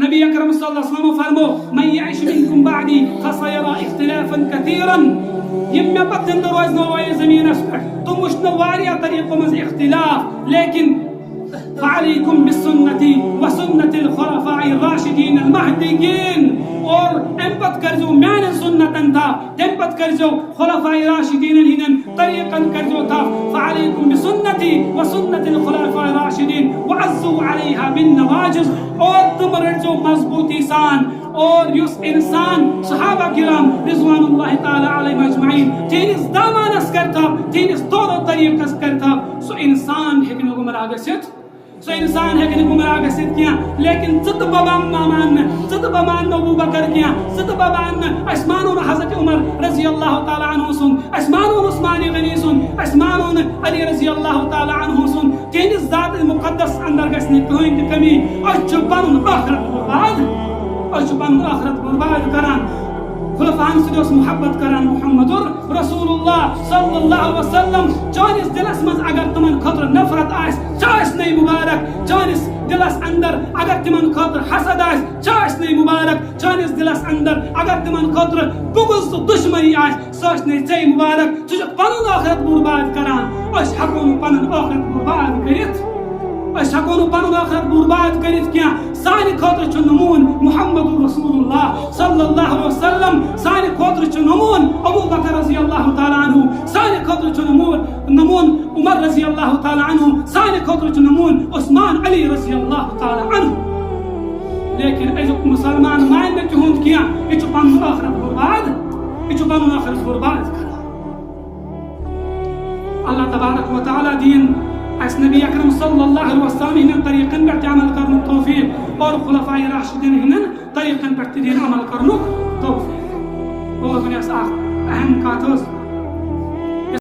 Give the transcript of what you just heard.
نبی اکرم صلی اللہ علیہ وسلم فرمو من یعش منکم بعدی فسیرا اختلافا کثیرا یم میں پتہ زندہ روزنو زمین پہ تم وچھنو واریاہ طریقوں مز اختلاف لیکن فعليكم بسنتي وسنة الخلفاء الراشدين المهديين اور امپت کرزو میان سنتن تھا امپت کرزو خلفاء الراشدين ہنن طریقا کرزو تھا فعليكم بسنتي وسنة الخلفاء الراشدين وعزوا عليها بالنواجذ اور تم رجو مضبوطی سان اور یس انسان صحابہ کرام رضوان اللہ تعالی علیہم اجمعین تینس دامانس کرتا تینس طور طریقس کرتا سو انسان ہیکن گمراہ گژھِتھ سو انسان ہیکن گمراہ گژھِتھ کیا لیکن ژٕ مان ابو بکر کیا ژٕ مان اس مانون حضرت عمر رضی اللہ تعالی عنہ سن اس مانون عثمان غنی سن اس مانون علی رضی اللہ تعالی عنہ سن تینس ذات مقدس اندر گژھِ نہٕ کٕہٕنۍ تہِ کمی أسۍ چھِ پنُن ٲخرت برباد أسۍ چھِ پنُن ٲخرت برباد کران خلفاءن سۭتۍ اوس محبت کران محمد رسول اللہ صلی اللہ علیہ وسلم چٲنِس دلس منٛز اگر تمن خٲطرٕ نفرت آسہِ چاہے مبارک چٲنِس دلس اندر اگر تمن خٲطرٕ حسد آسہِ چاہے مبارک چٲنِس دلس اندر اگر تمن خٲطرٕ بغض تہٕ دشمنی آسہِ سۄ ٲسۍ ژےٚ مبارک ژٕ چھُکھ پنُن ٲخرت برباد کران أسۍ ہٮ۪کو نہٕ پنُن ٲخرت برباد کٔرِتھ أسۍ ہٮ۪کو نہٕ پنُن ٲخرت برباد کٔرِتھ کینٛہہ سانہِ خٲطرٕ چھُ نموٗن محمد رسول اللہ صلی اللہ علیہ وسلم سانہِ خٲطرٕ چھُ نموٗن ابو بکر رضی اللہ تعالیٰ عنہ سانہِ خٲطرٕ چھُ نموٗن عمر رضی اللہ تعالیٰ عنہ سانہِ خٲطرٕ چھُ نموٗن عثمان علی رضی اللہ تعالیٰ عنہ لیکن أزیُک مسلمان مانہِ نہٕ تِہُنٛد کینٛہہ یہِ چھُ پنُن ٲخرت برباد یہِ چھُ پنُن ٲخرت برباد کران اللہ تبارک و تعالیٰ دین اس نبی اکرم صلی اللہ علیہ وسلم ہنن طریقن پر عمل کرن توفیق اور خلفاء راشدین ہنن طریقن پر دین عمل کرن توفیق اور اہم کات